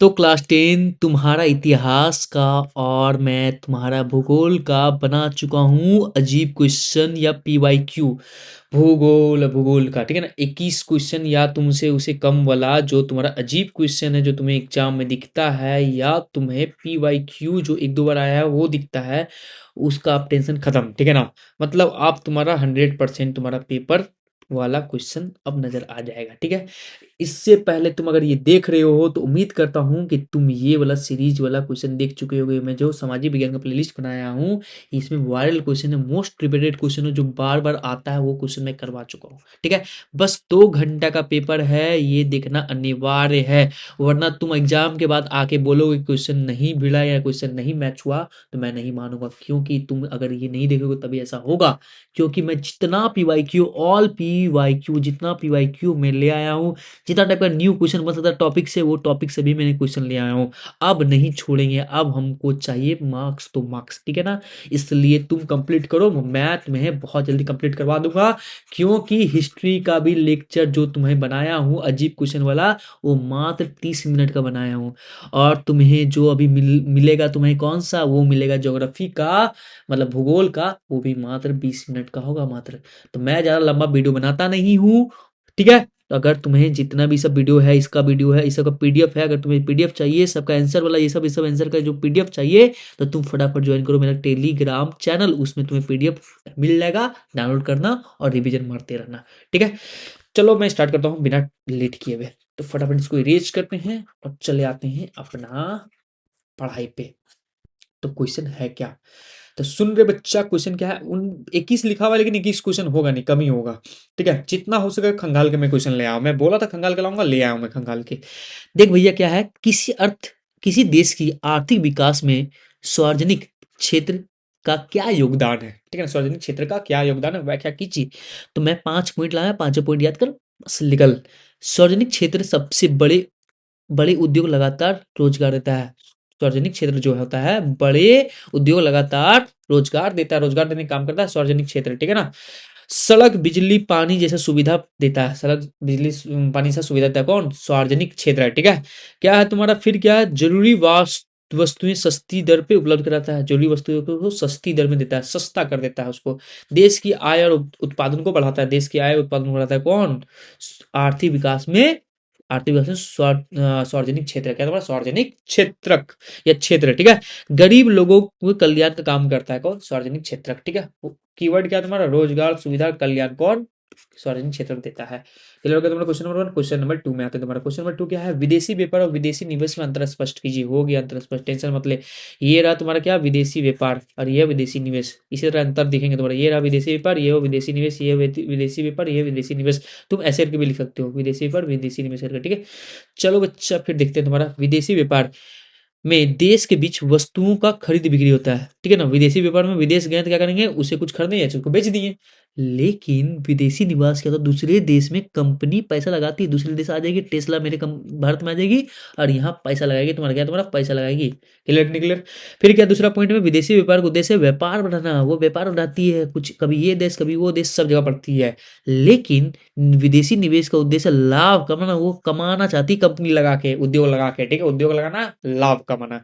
तो क्लास 10 तुम्हारा इतिहास का और मैं तुम्हारा भूगोल का बना चुका हूँ अजीब क्वेश्चन या पीवाईक्यू। भूगोल का, ठीक है ना। 21 क्वेश्चन या तुमसे उसे कम वाला जो तुम्हारा अजीब क्वेश्चन है, जो तुम्हें एग्जाम में दिखता है, या तुम्हें पीवाईक्यू जो एक दो बार आया है वो दिखता है, उसका आप टेंशन खत्म, ठीक है ना। मतलब आप तुम्हारा 100% तुम्हारा पेपर वाला क्वेश्चन अब नजर आ जाएगा, ठीक है। इससे पहले तुम अगर ये देख रहे हो तो उम्मीद करता हूँ कि तुम ये वाला सीरीज वाला क्वेश्चन देख चुके होगे। मैं जो सामाजिक विज्ञान का प्लेलिस्ट बनाया हूँ, इसमें वायरल क्वेश्चन है, मोस्ट रिपीटेड क्वेश्चन है, जो बार बार आता है, वो क्वेश्चन मैं करवा चुका हूँ, ठीक है। बस 2 घंटा का पेपर है, ये देखना अनिवार्य है, वरना तुम एग्जाम के बाद आके बोलोगे क्वेश्चन नहीं भिड़ा या क्वेश्चन नहीं मैच हुआ, तो मैं नहीं मानूंगा। क्योंकि तुम अगर ये नहीं देखोगे तभी ऐसा होगा। क्योंकि मैं जितना पीवाईक्यू, ऑल पीवाईक्यू, जितना पीवाईक्यू मैं ले आया हूँ, जितना टाइप का न्यू क्वेश्चन बन सकता है टॉपिक से, वो टॉपिक से भी मैंने क्वेश्चन ले आया हूँ। अब नहीं छोड़ेंगे, अब हमको चाहिए मार्क्स तो मार्क्स, ठीक है ना। इसलिए तुम कंप्लीट करो, मैं तुम्हें बहुत जल्दी कंप्लीट करवा दूंगा। क्योंकि हिस्ट्री का भी लेक्चर जो तुम्हें बनाया हूँ अजीब क्वेश्चन वाला, वो मात्र 30 मिनट का बनाया हूँ। और तुम्हें जो अभी मिलेगा, तुम्हें कौन सा, वो मिलेगा ज्योग्राफी का, मतलब भूगोल का, वो भी मात्र 20 मिनट का होगा मात्र। तो मैं ज़्यादा लंबा वीडियो बनाता नहीं हूँ, ठीक है। तो अगर तुम्हें जितना भी सब वीडियो है, इसका वीडियो है, इस सब का पीडीएफ है, अगर तुम्हें पीडीएफ चाहिए सबका आंसर वाला, ये सब आंसर का जो पीडीएफ चाहिए, तो तुम फटाफट ज्वाइन करो मेरा टेलीग्राम चैनल, उसमें तुम्हें पीडीएफ मिल जाएगा। डाउनलोड करना और रिवीजन मारते रहना, ठीक है। चलो मैं स्टार्ट करता हूँ बिना लेट किए हुए। तो फटाफट इसको इरेज करते हैं और चले आते हैं अपना पढ़ाई पे। तो क्वेश्चन है क्या, तो सुन रहे बच्चा, क्वेश्चन क्या है। 21 लिखा हुआ है, लेकिन 21 क्वेश्चन होगा नहीं, कम ही होगा, ठीक है। जितना हो सके खंगाल के मैं क्वेश्चन ले आऊं, मैं बोला था खंगाल के लाऊंगा, ले आया हूं मैं खंगाल के। देख भैया क्या है, किसी देश की आर्थिक विकास में सार्वजनिक क्षेत्र का क्या योगदान है, ठीक है ना। सार्वजनिक क्षेत्र का क्या योगदान है, व्याख्या कीजिए। तो मैं 5 पॉइंट लाया, 5 पॉइंट याद कर, बस निकल। सार्वजनिक क्षेत्र सबसे बड़े बड़े उद्योग लगातार रोजगार देता है। सार्वजनिक क्षेत्र जो होता है, बड़े उद्योग लगातार रोजगार देता है, रोजगार देने का काम करता है सार्वजनिक क्षेत्र, ठीक है ना। सड़क, बिजली, पानी जैसे सुविधा देता है, सड़क, बिजली, पानी से सुविधा देता है कौन, सार्वजनिक क्षेत्र है, ठीक है। क्या है तुम्हारा, फिर क्या है, जरूरी वस्तुएं सस्ती दर पे उपलब्ध कराता है, जरूरी वस्तुओं को सस्ती दर में देता है, सस्ता कर देता है उसको। देश की आय और उत्पादन को बढ़ाता है, देश की आय उत्पादन को बढ़ाता है कौन, आर्थिक विकास में, आर्थिक विकास में सार्वजनिक क्षेत्र, क्या तुम्हारा सार्वजनिक क्षेत्रक या क्षेत्र, ठीक है। गरीब लोगों को कल्याण का काम करता है कौन, सार्वजनिक क्षेत्रक, ठीक है। कीवर्ड क्या है तुम्हारा, रोजगार, सुविधा, कल्याण, कौन, सार्वजनिक क्षेत्र देता है। क्लियर हो गया तुम्हारा क्वेश्चन नंबर 1। क्वेश्चन नंबर 2 में आते हैं। तुम्हारा क्वेश्चन नंबर 2 क्या है, विदेशी व्यापार और विदेशी निवेश में अंतर स्पष्ट कीजिए। हो गया अंतर स्पष्ट, टेंशन मत ले। ये रहा तुम्हारा क्या, विदेशी व्यापार और ये विदेशी निवेश, इसी तरह अंतर दिखेंगे तुम्हारा। ये रहा विदेशी व्यापार, ये हो विदेशी निवेश, ये विदेशी व्यापार, ये विदेशी निवेश। तुम ऐसे करके भी लिख सकते हो, विदेशी व्यापार विदेशी निवेश करके, ठीक है। चलो बच्चा फिर देखते हैं तुम्हारा विदेशी व्यापार में देश के बीच वस्तुओं का खरीद बिक्री होता है, ठीक है ना। विदेशी व्यापार में विदेश गए तो क्या करेंगे, उसे कुछ खरीदें या उसको बेच दिए। लेकिन विदेशी निवास क्या होता है, दूसरे देश में कंपनी पैसा लगाती है, दूसरे देश आ जाएगी, टेस्ला मेरे भारत में आ जाएगी और यहाँ पैसा लगाएगी, तुम्हारा क्या, तुम्हारा पैसा लगाएगी। क्लियर नहीं क्लियर। फिर क्या दूसरा पॉइंट में, विदेशी व्यापार का उद्देश्य व्यापार बढ़ाना, वो व्यापार बढ़ाती है, कुछ कभी ये देश कभी वो देश, सब जगह बढ़ती है। लेकिन विदेशी निवेश का उद्देश्य लाभ कमाना, वो कमाना चाहती कंपनी लगा के, उद्योग लगा के, ठीक है। उद्योग लगाना, लाभ कमाना।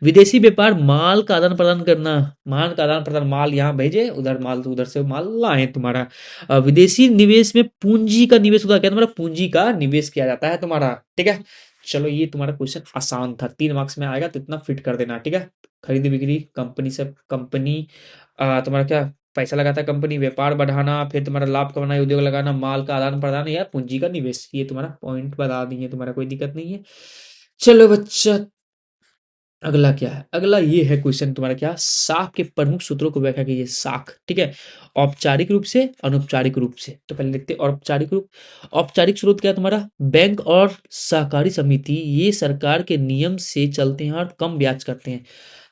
विदेशी व्यापार माल का आदान प्रदान करना, माल का आदान प्रदान, माल यहाँ भेजे, उधर माल तो उधर से माल लाए तुम्हारा। विदेशी निवेश में पूंजी का निवेश होता है, क्या तुम्हारा पूंजी का निवेश किया जाता है तुम्हारा, ठीक है। चलो ये तुम्हारा क्वेश्चन आसान था, 3 मार्क्स में आएगा तो इतना फिट कर देना, ठीक है। खरीदी बिक्री, कंपनी से कंपनी, तुम्हारा क्या, पैसा लगाता है कंपनी, व्यापार बढ़ाना, फिर तुम्हारा लाभ कमाना, उद्योग लगाना, माल का आदान प्रदान या पूंजी का निवेश, ये तुम्हारा पॉइंट बता दिए, तुम्हारा कोई दिक्कत नहीं है। चलो बच्चा, अगला क्या है, अगला ये है क्वेश्चन तुम्हारा क्या, साख के प्रमुख सूत्रों को व्याख्या कीजिए। साख, ठीक है, औपचारिक रूप से, अनौपचारिक रूप से। तो पहले लिखते हैं औपचारिक रूप। औपचारिक स्रोत क्या है तुम्हारा, बैंक और सहकारी समिति, ये सरकार के नियम से चलते हैं और कम ब्याज करते हैं।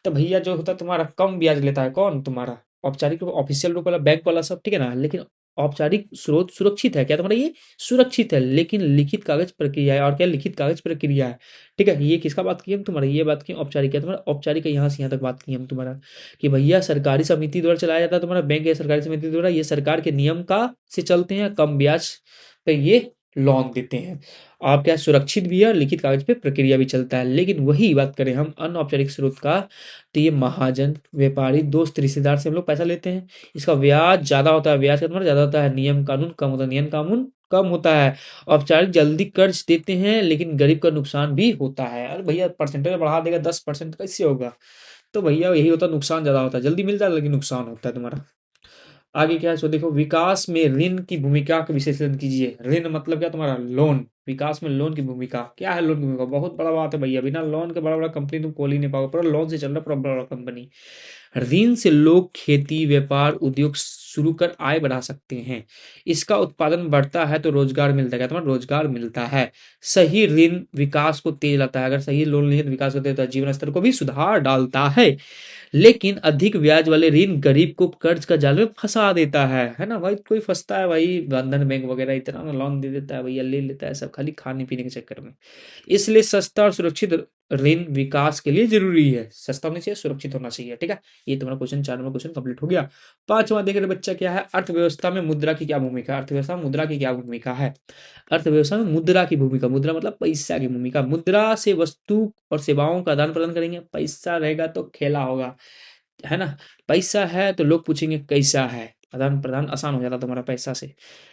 तो भैया जो होता है तुम्हारा, कम ब्याज लेता है कौन, तुम्हारा औपचारिक रूप, ऑफिशियल रूप वाला बैंक वाला सब, ठीक है ना। लेकिन औपचारिक स्रोत सुरक्षित है, क्या तुम्हारा ये सुरक्षित है, लेकिन लिखित कागज प्रक्रिया है, और क्या लिखित कागज प्रक्रिया है, ठीक है। ये किसका बात की हम, तुम्हारा ये बात की औपचारिक है, तुम्हारा औपचारिक है, यहाँ से यहाँ तक बात की हम तुम्हारा, कि भैया सरकारी समिति द्वारा चलाया जाता है तुम्हारा बैंक या सरकारी समिति द्वारा, ये सरकार के नियम का से चलते हैं, कम ब्याज पे ये लोन देते हैं। आप क्या सुरक्षित भी है और लिखित कागज पे प्रक्रिया भी चलता है। लेकिन वही बात करें हम अनौपचारिक स्रोत का, तो ये महाजन, व्यापारी, दोस्त, रिश्तेदार से हम लोग पैसा लेते हैं। इसका ब्याज ज़्यादा होता है, ब्याज का मतलब ज़्यादा होता है, नियम कानून कम होता है, नियम कानून कम होता है। औपचारिक जल्दी कर्ज देते हैं, लेकिन गरीब का नुकसान भी होता है। अरे भैया परसेंटेज बढ़ा देगा 10% कैसे होगा? तो भैया यही होता है, नुकसान ज़्यादा होता है, जल्दी मिलता है लेकिन नुकसान होता है तुम्हारा। आगे क्या है सो देखो, विकास में ऋण की भूमिका का विश्लेषण कीजिए। ऋण मतलब क्या तुम्हारा? लोन। विकास में लोन की भूमिका क्या है? लोन की भूमिका बहुत बड़ा बात है भैया, बिना लोन के बड़ा बड़ा कंपनी तुम खोल ही नहीं पाओगे, पूरा लोन से चल रहा है, पूरा बड़ा बड़ा कंपनी। ऋण से लोग खेती, व्यापार, उद्योग शुरू कर आय बढ़ा सकते हैं। इसका उत्पादन बढ़ता है तो रोजगार मिलता है, क्या तुम्हारा? रोजगार मिलता है। सही ऋण विकास को तेज लाता है, अगर सही लोन लिए तो विकास होता है, तो जीवन स्तर को भी सुधार डालता है। लेकिन अधिक ब्याज वाले ऋण गरीब को कर्ज का जाल में फंसा देता है ना भाई? कोई फंसता है भाई, बंधन बैंक वगैरह इतना ना लोन दे देता है भैया, ले लेता है सब खाली खाने पीने के चक्कर में। इसलिए सस्ता और सुरक्षित ऋण विकास के लिए जरूरी है। सस्ता होना चाहिए, सुरक्षित होना चाहिए, ठीक है। ये तुम्हारा क्वेश्चन, 4 नंबर क्वेश्चन कंप्लीट हो गया। पांचवा देख रहे बच्चा क्या है? अर्थव्यवस्था में मुद्रा की क्या भूमिका है? अर्थव्यवस्था में मुद्रा की क्या भूमिका है? अर्थव्यवस्था में मुद्रा की भूमिका, मुद्रा मतलब पैसा की भूमिका। मुद्रा से वस्तु और सेवाओं का आदान प्रदान करेंगे। पैसा रहेगा तो खेला होगा, है ना? पैसा है तो लोग पूछेंगे कैसा है, आदान प्रदान आसान हो जाता तुम्हारा पैसा से,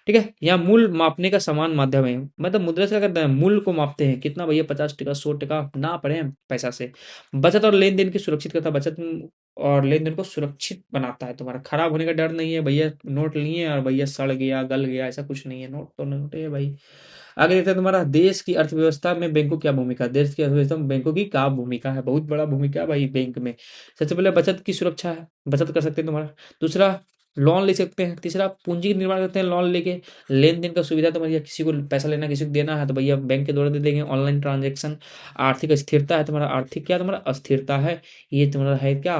ठीक है। यहाँ मूल मापने का समान माध्यम है, मतलब मुद्रा से क्या करते हैं? मूल्य को मापते हैं, कितना भैया? 50 टका, 100 टका ना पड़े हम पैसा से। बचत और लेन देन की सुरक्षित करता है, बचत और लेन देन को सुरक्षित बनाता है। तुम्हारा खराब होने का डर नहीं है भैया, नोट लिए और भैया सड़ गया, गल गया, ऐसा कुछ नहीं है, नोट तो नोट है भाई। आगे देखते हैं तुम्हारा, देश की अर्थव्यवस्था में बैंकों की क्या भूमिका है? देश की अर्थव्यवस्था में बैंकों की क्या भूमिका है? बहुत बड़ा भूमिका है भाई बैंक में। सबसे पहले बचत की सुरक्षा है, बचत कर सकते हैं तुम्हारा। दूसरा, लोन ले सकते हैं। तीसरा, पूंजी निर्माण करते हैं लोन लेके। लेन देन का सुविधा, तो भैया किसी को पैसा लेना, किसी को देना है तो भैया बैंक के द्वारा दे देंगे, ऑनलाइन ट्रांजेक्शन। आर्थिक स्थिरता है तुम्हारा, आर्थिक क्या तुम्हारा? अस्थिरता है। ये तुम्हारा है क्या?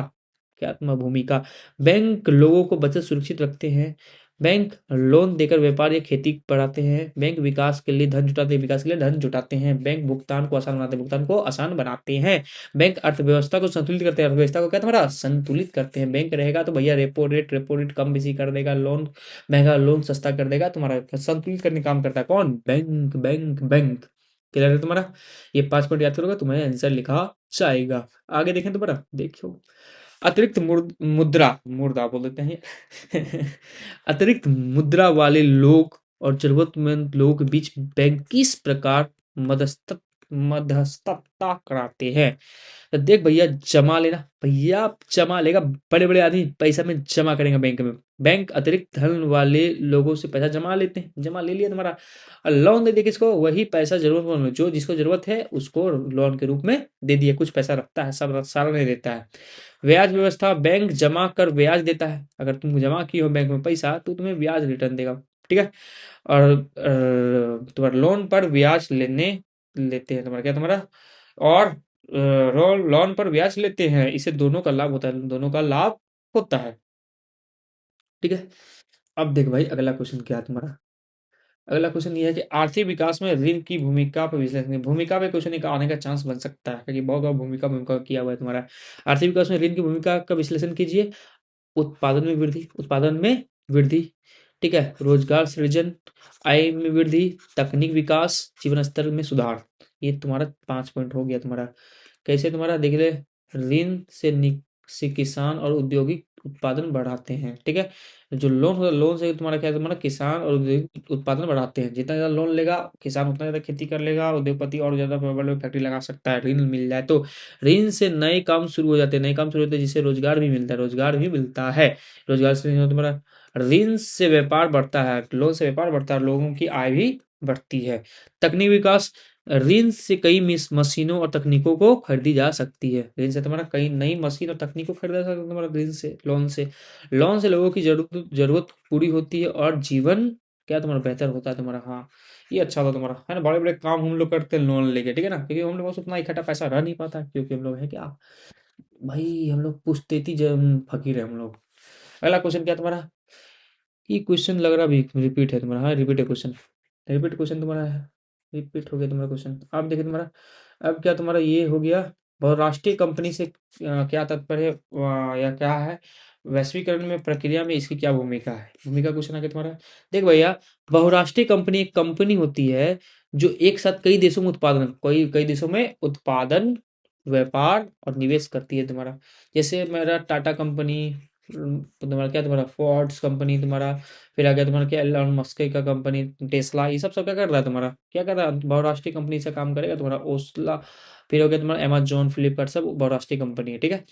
क्या तुम्हारा भूमिका? बैंक लोगों को बचत सुरक्षित रखते हैं। बैंक लोन देकर व्यापार या खेती बढ़ाते हैं। बैंक विकास के लिए धन जुटाते हैं, विकास के लिए धन जुटाते हैं। बैंक भुगतान को आसान बनाते हैं, भुगतान को आसान बनाते हैं। बैंक अर्थव्यवस्था को संतुलित करते हैं, अर्थव्यवस्था को क्या तुम्हारा? संतुलित करते हैं। बैंक रहेगा तो भैया रेपो रेट कम बेसी कर देगा, लोन महंगा लोन सस्ता कर देगा, तुम्हारा संतुलित करने का काम करता है कौन? Bank bank bank. क्लियर है तुम्हारा? ये 5 पॉइंट याद करोगे, तुम्हारा आंसर लिखा जाएगा। आगे देखें तुम्हारा, देखो, अतिरिक्त मुद्रा, मुर्दा बोल देते हैं अतिरिक्त मुद्रा वाले लोग और जरूरतमंद लोगों के बीच बैंक किस प्रकार मध्यस्थता कराते हैं? तो देख भैया, जमा लेना, भैया जमा लेगा, बड़े बड़े आदमी पैसा में जमा करेंगे बैंक में। बैंक अतिरिक्त धन वाले लोगों से पैसा जमा लेते हैं, जमा ले लिया तुम्हारा, और लोन दे दिया किसको? वही पैसा जरूरतमंद, जो जिसको जरूरत है उसको लोन के रूप में दे दिया। कुछ पैसा रखता है, सब सारा नहीं देता है। ब्याज व्यवस्था, बैंक जमा कर ब्याज देता है। अगर तुम जमा किए हो बैंक में पैसा तो तुम्हें ब्याज रिटर्न देगा, ठीक है। और तुम्हारा लोन पर ब्याज लेने लेते हैं तुम्हारा, क्या तुम्हारा? और लोन पर ब्याज लेते हैं, इससे दोनों का लाभ होता है, दोनों का लाभ होता है, ठीक है। अब देख भाई, अगला क्वेश्चन क्या है तुम्हारा? अगला क्वेश्चन ये है कि आर्थिक विकास में ऋण की भूमिका पर विश्लेषण। भूमिका पे क्वेश्चन का आने का चांस बन सकता है, क्योंकि बहुत बार भूमिका भूमिका किया हुआ है तुम्हारा। आर्थिक विकास में ऋण की भूमिका का विश्लेषण कीजिए। उत्पादन में वृद्धि, उत्पादन में वृद्धि, ठीक है। रोजगार सृजन, आय में वृद्धि, तकनीक विकास, जीवन स्तर में सुधार। ये तुम्हारा 5 पॉइंट हो गया तुम्हारा। कैसे तुम्हारा देख ले, ऋण से किसान और औद्योगिक उत्पादन बढ़ाते हैं, ठीक है। जो लोन होता है, लोन से तुम्हारा क्या है? तुम्हारा किसान और औद्योगिक उत्पादन बढ़ाते हैं। जितना ज़्यादा लोन लेगा किसान, उतना ज़्यादा खेती कर लेगा, उद्योगपति और ज़्यादा बड़े बड़े फैक्ट्री लगा सकता है, ऋण मिल जाए तो। ऋण से नए काम शुरू हो जाते हैं, नए काम शुरू होते हैं, जिससे रोजगार भी मिलता है, रोजगार भी मिलता है। रोजगार से तुम्हारा, ऋण से व्यापार बढ़ता है, लोन से व्यापार बढ़ता है, लोगों की आय भी बढ़ती है। तकनीक विकास, ऋण से कई मशीनों और तकनीकों को खरीदी जा सकती है। ऋण से तुम्हारा कई नई मशीन और तकनीक को खरीदा जा सकता है तुम्हारा, ऋण से, लोन से। लोन से लोगों की जरूरत जरूरत पूरी होती है और जीवन क्या तुम्हारा बेहतर होता है तुम्हारा। हाँ, ये अच्छा होता तुम्हारा, है ना। बड़े बड़े काम हम लोग करते हैं लोन लेके, ठीक है ना, क्योंकि हम लोग पास उतना इकट्ठा पैसा रह नहीं पाता, क्योंकि हम लोग है क्या भाई, हम लोग पुश्तैती फकीर है हम लोग। अगला क्वेश्चन क्या तुम्हारा? ये क्वेश्चन लग रहा भी रिपीट है तुम्हारा। हाँ, रिपीट है क्वेश्चन, रिपीट क्वेश्चन तुम्हारा है, रिपीट हो गया तुम्हारा क्वेश्चन। अब देखिए तुम्हारा, अब क्या तुम्हारा ये हो गया, बहुराष्ट्रीय कंपनी से क्या तात्पर्य या क्या है? वैश्वीकरण में प्रक्रिया में इसकी क्या भूमिका है? भूमिका क्वेश्चन आ गया तुम्हारा। देख भैया, बहुराष्ट्रीय कंपनी एक कंपनी होती है जो एक साथ कई देशों में कई कई देशों में उत्पादन, व्यापार और निवेश करती है तुम्हारा। जैसे मेरा टाटा कंपनी, तुम्हारा क्या, तुम्हारा फोर्ड्स कंपनी तुम्हारा, फिर आ गया तुम्हारा क्या, एलन मस्क का कंपनी टेस्ला, ये सब क्या कर रहा है तुम्हारा, क्या कर रहा है, बहुराष्ट्रीय कंपनी से काम करेगा तुम्हारा। ओस्ला, फिर हो गया तुम्हारा अमेज़न, फ्लिपकार्ट, सब बहुराष्ट्रीय कंपनी है, ठीक है।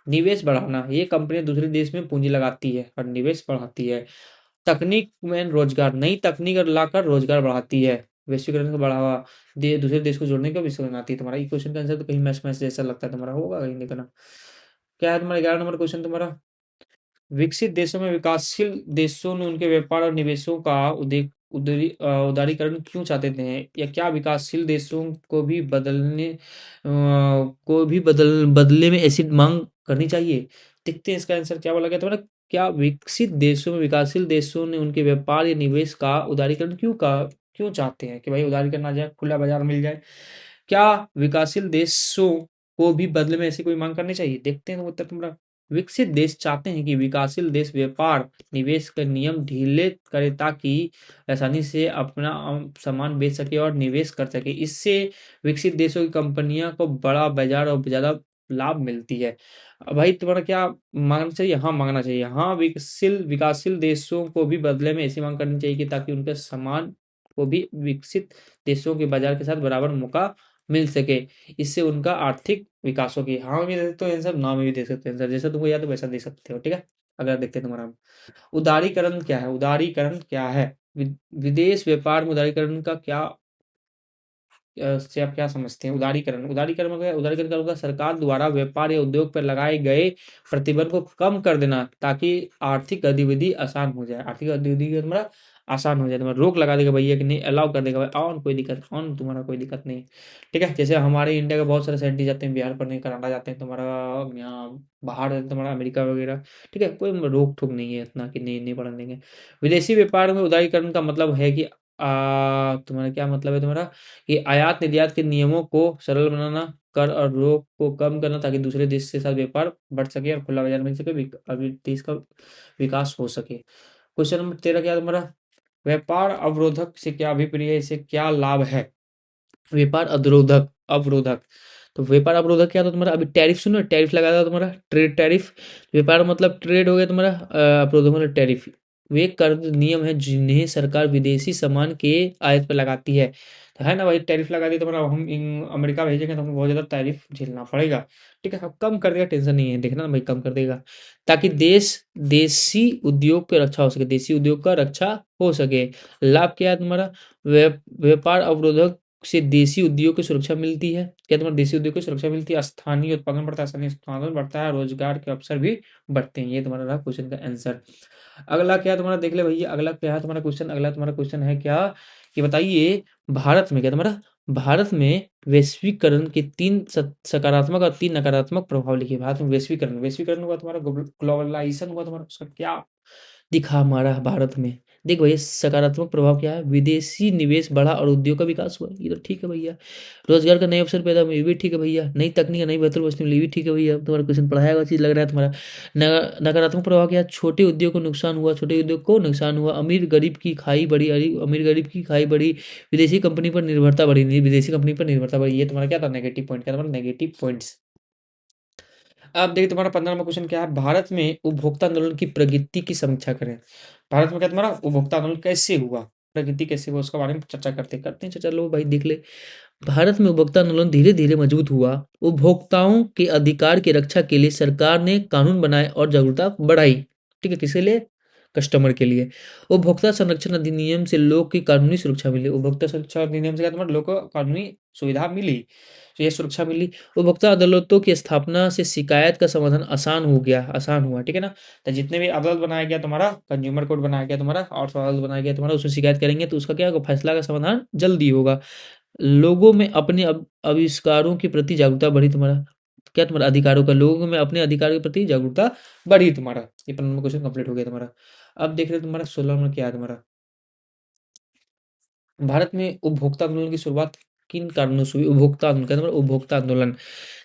निवेश बढ़ाना, ये कंपनियाँ दूसरे देश में पूँजी लगाती है और निवेश बढ़ाती है। तकनीक में रोजगार, नई तकनीक लाकर रोजगार बढ़ाती है। वैश्वीकरण को बढ़ावा दे, दूसरे देश को जोड़ने का विषय बनाती है तुम्हारा। ये क्वेश्चन का आंसर तो कहीं मैच मैच जैसा लगता है तुम्हारा, होगा कहीं देखना। क्या है तुम्हारा 11 नंबर क्वेश्चन तुम्हारा। विकसित देशों में विकासशील देशों ने उनके व्यापार और निवेशों का उदारीकरण क्यों चाहते थे, या क्या विकासशील देशों को भी बदले में ऐसी मांग करनी चाहिए? देखते हैं इसका आंसर क्या बोला गया तुम्हारा। क्या विकसित देशों में विकासशील देशों ने उनके व्यापार या निवेश का उदारीकरण क्यों चाहते हैं, कि भाई उदारीकरण आ जाए, खुला बाजार मिल जाए। क्या विकासशील देशों को भी बदले में ऐसी कोई मांग करनी चाहिए? देखते हैं उत्तर तुम्हारा। विकसित देश चाहते हैं कि विकासशील देश व्यापार निवेश के नियम ढीले करे, ताकि आसानी से अपना सामान बेच सके और निवेश कर सके। इससे विकसित देशों की कंपनियां को बड़ा बाजार और ज्यादा लाभ मिलती है। भाई तुम्हारा क्या मांगना चाहिए? हाँ, मांगना चाहिए। हाँ, विकासशील देशों को भी बदले में ऐसी मांग करनी चाहिए कि ताकि उनके सामान को भी विकसित देशों के बाजार के साथ बराबर मौका मिल सके। इससे उनका आर्थिक विकास होगी। हाँ में भी दे सकते हो आंसर, ना में भी दे सकते हो आंसर, जैसा तुमको याद है वैसा दे सकते हो, ठीक है। अगला देखते हैं तुम्हारा। उदारीकरण क्या है? उदारीकरण क्या है? विदेश व्यापार में उदारीकरण का क्या से आप क्या समझते हैं? उदारीकरण, उदारीकरण में उदारीकरण का होगा सरकार द्वारा व्यापार या उद्योग पर लगाए गए प्रतिबंध को कम कर देना, ताकि आर्थिक गतिविधि आसान हो जाए। आर्थिक गतिविधि का तुम्हारा आसान हो जाए, तुम्हारा रोक लगा देगा भैया कि नहीं, अलाउ कर देगा भाई, ऑन कोई दिक्कत, ऑन तुम्हारा कोई दिक्कत नहीं। ठीक है, जैसे हमारे इंडिया के बहुत सारे साइंटिस्ट जाते हैं बिहार पढ़ने, कनाडा जाते हैं तुम्हारा, यहाँ बाहर है तुम्हारा अमेरिका वगैरह। ठीक है, कोई रोक टोक नहीं है इतना कि नहीं नहीं पढ़ने देंगे। विदेशी व्यापार में उदारीकरण का मतलब है कि तुम्हारा क्या मतलब है तुम्हारा, कि आयात निर्यात के नियमों को सरल बनाना, कर और रोक को कम करना, ताकि दूसरे देश के साथ व्यापार बढ़ सके और खुला बाजार मिल सके, अभी देश का विकास हो सके। क्वेश्चन नंबर 13 क्या है तुम्हारा। व्यापार अवरोधक से क्या अभिप्राय है, इससे क्या लाभ है? व्यापार अवरोधक, अवरोधक, तो व्यापार अवरोधक क्या था तुम्हारा? अभी टैरिफ सुनो, टैरिफ लगा था तुम्हारा, ट्रेड टैरिफ। व्यापार मतलब ट्रेड हो गया तुम्हारा, अवरोधक मतलब टैरिफ। वे कर नियम है जिन्हें सरकार विदेशी सामान के आयात पर लगाती है। तो है ना भाई, टैरिफ लगा दी तुम्हारा, हम अमेरिका भेजेंगे तो हमको बहुत ज्यादा टैरिफ झेलना पड़ेगा। ठीक है, अब कम कर देगा, टेंशन नहीं है, देखना भाई कम कर देगा, ताकि देसी उद्योग की रक्षा हो सके, देसी उद्योग का रक्षा हो सके। लाभ क्या है तुम्हारा? व्यापार अवरोधक से देसी उद्योग की सुरक्षा मिलती है। क्या तुम्हारे देसी उद्योग की सुरक्षा मिलती है? स्थानीय उत्पादन बढ़ता है, स्थानीय उत्पादन बढ़ता है, रोजगार के अवसर भी बढ़ते हैं। ये तुम्हारा रहा क्वेश्चन का आंसर। अगला क्या है तुम्हारा, देख ले भैया, अगला क्या है तुम्हारा क्वेश्चन। अगला तुम्हारा क्वेश्चन है क्या, कि बताइए भारत में क्या तुम्हारा, भारत में वैश्वीकरण के 3 सकारात्मक और 3 नकारात्मक प्रभाव लिखिए। भारत में वैश्वीकरण, वैश्वीकरण हुआ तुम्हारा, ग्लोबलाइजेशन हुआ तुम्हारा, उसका क्या दिखा हमारा भारत में? देख भैया, सकारात्मक प्रभाव क्या है? विदेशी निवेश बढ़ा और उद्योग का विकास हुआ, ये तो ठीक है भैया। रोजगार का नए अवसर पैदा हुए, ये भी ठीक है भैया। नई तकनीक, नई बेहतर वस्तु मिली, ये भी ठीक है भैया। तुम्हारा क्वेश्चन पढ़ाया हुआ चीज लग रहा है तुम्हारा। नकारात्मक प्रभाव क्या है? छोटे उद्योग को नुकसान हुआ, छोटे उद्योग को नुकसान हुआ, अमीर गरीब की खाई बढ़ी, अमीर गरीब की खाई बढ़ी, विदेशी कंपनी पर निर्भरता बढ़ी, विदेशी कंपनी पर निर्भरता बढ़ी। ये तुम्हारा क्या था, नेगेटिव पॉइंट, क्या तुम्हारा नेगेटिव पॉइंट्स। अब देखिए तुम्हारा 15 नंबर क्वेश्चन क्या है। भारत में उपभोक्ता आंदोलन की प्रगति की समीक्षा करें। भारत में क्या तुम्हारा उपभोक्ता आंदोलन कैसे हुआ, प्रगति कैसे हुआ, उसके बारे में चर्चा करते हैं चर्चा, लो भाई देख ले। भारत में उपभोक्ता आंदोलन धीरे धीरे मजबूत हुआ। उपभोक्ताओं के अधिकार की रक्षा के लिए सरकार ने कानून बनाए और जागरूकता बढ़ाई। ठीक है, किसके लिए? कस्टमर के लिए। उपभोक्ता संरक्षण अधिनियम से लोग की कानूनी सुरक्षा मिली। उपभोक्ता सुरक्षा अधिनियम से क्या तुम्हारे लोग को कानूनी सुविधा मिली, तो ये सुरक्षा मिली। उपभोक्ता अदालतों की स्थापना से शिकायत का समाधान आसान हो गया, आसान हुआ, ठीक है ना। तो जितने भी अदालत बनाया गया तुम्हारा, कंज्यूमर कोर्ट बनाया गया तुम्हारा, और अदालत बनाया गया तुम्हारा, उसमें शिकायत करेंगे तो उसका क्या होगा, फैसला का समाधान जल्दी होगा। लोगों में अपने आविष्कारों के प्रति जागरूकता बढ़ी तुम्हारा। क्या तुम्हारा अधिकारों का, लोगों में अपने अधिकारों के प्रति जागरूकता बढ़ी तुम्हारा। ये 15 नंबर क्वेश्चन कंप्लीट हो गया तुम्हारा। अब देख रहे हो तुम्हारा 16 नंबर क्या है तुम्हारा। भारत में उपभोक्ता आंदोलन की शुरुआत किन कारणों से हुई? उपभोक्ता आंदोलन, क्या तुम्हारा उपभोक्ता आंदोलन,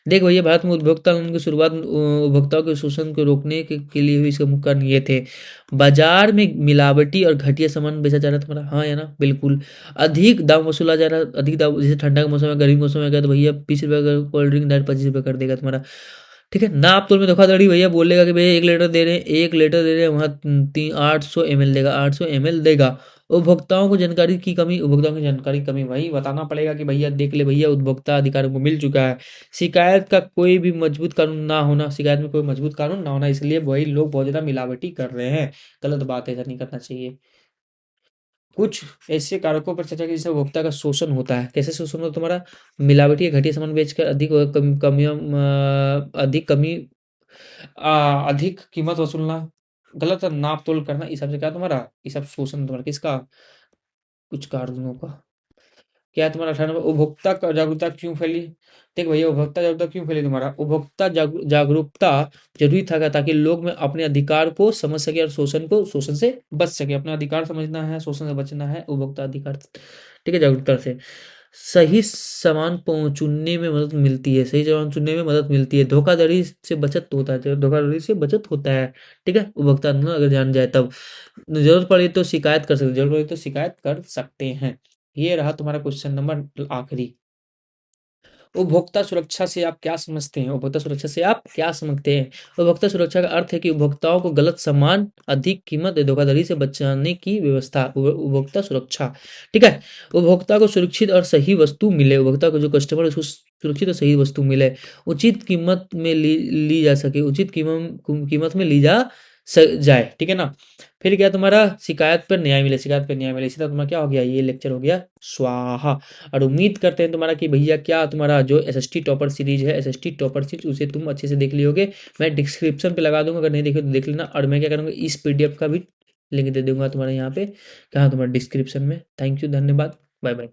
देख भैया, भारत में उपभोक्ता कानून की शुरुआत उपभोक्ताओं के शोषण को रोकने के लिए हुई। इसका मुख्य कारण ये थे, बाजार में मिलावटी और घटिया सामान बेचा जा रहा था तुम्हारा, हाँ या ना, बिल्कुल। अधिक दाम वसूला जा रहा, अधिक दाम, जैसे ठंडा का मौसम है, गर्मी का मौसम है, गया तो भैया 20 रुपये का कोल्ड ड्रिंक डायरेक्ट 25 रुपये कर देगा तुम्हारा। ठीक है, नाप तोल में धोखाधड़ी, भैया बोलेगा कि भैया 1 लीटर दे रहे हैं, 1 लीटर दे रहे हैं, वहाँ 800 ml देगा, 800 ml देगा। उपभोक्ताओं को जानकारी की कमी, उपभोक्ताओं की जानकारी की कमी, वही बताना पड़ेगा कि भैया देख ले भैया, उपभोक्ता अधिकारियों को मिल चुका है। शिकायत का कोई भी मजबूत कानून ना होना, शिकायत में कोई मजबूत कानून ना होना, इसलिए वही लोग बहुत ज़्यादा मिलावटी कर रहे हैं। गलत बात है, ऐसा नहीं करना चाहिए। कुछ ऐसे कारकों पर चर्चा की जिससे उपभोक्ता का शोषण होता है। कैसे शोषण होता है तुम्हारा? मिलावटी या घटिया सामान बेचकर अधिक कमी, अधिक कीमत वसूलना, गलत नाप तोल करना, इस सब से क्या तुम्हारा, ये सब शोषण तुम्हारा किसका, कुछ कारणों का। क्या है तुम्हारा 98, उपभोक्ता जागरूकता क्यों फैली? देख भैया, उपभोक्ता जागरूकता क्यों फैली तुम्हारा, उपभोक्ता जागरूकता जरूरी था ताकि लोग में अपने अधिकार को समझ सके और शोषण से बच सके। अपना अधिकार समझना है, शोषण से बचना है, उपभोक्ता अधिकार, ठीक है, जागरूकता से सही सामान चुनने में मदद मिलती है, सही सामान चुनने में मदद मिलती है, धोखाधड़ी से बचत होता है, धोखाधड़ी से बचत होता है। ठीक है, उपभोक्ता ना अगर जान जाए तब, जरूरत पड़ी तो शिकायत कर सकते, जरूरत पड़ी तो शिकायत कर सकते हैं। ये रहा तुम्हारा क्वेश्चन नंबर आखिरी। उपभोक्ता सुरक्षा से आप क्या समझते हैं? उपभोक्ता सुरक्षा से आप क्या समझते हैं? उपभोक्ता सुरक्षा का अर्थ है कि उपभोक्ताओं को गलत सामान, अधिक कीमत या धोखाधड़ी से बचाने की व्यवस्था, उपभोक्ता सुरक्षा। ठीक है, उपभोक्ता को सुरक्षित और सही वस्तु मिले, उपभोक्ता को जो कस्टमर है उसको सुरक्षित और सही वस्तु मिले, उचित कीमत में ली जा सके, उचित कीमत में ली जाए। ठीक है ना। फिर क्या तुम्हारा, शिकायत पर न्याय मिले, शिकायत पर न्याय मिले, इसी तरह तुम्हारा क्या हो गया, ये लेक्चर हो गया स्वाहा। और उम्मीद करते हैं तुम्हारा कि भैया क्या तुम्हारा जो एसएसटी टॉपर सीरीज है, एसएसटी टॉपर सीरीज, उसे तुम अच्छे से देख लियोगे। मैं डिस्क्रिप्शन पे लगा दूंगा, अगर नहीं देखे तो देख लेना। और मैं क्या करूँगा, इस पीडीएफ का भी लिंक दे दूंगा तुम्हारे यहाँ पे, कहाँ तुम्हारे डिस्क्रिप्शन में। थैंक यू, धन्यवाद, बाय बाय।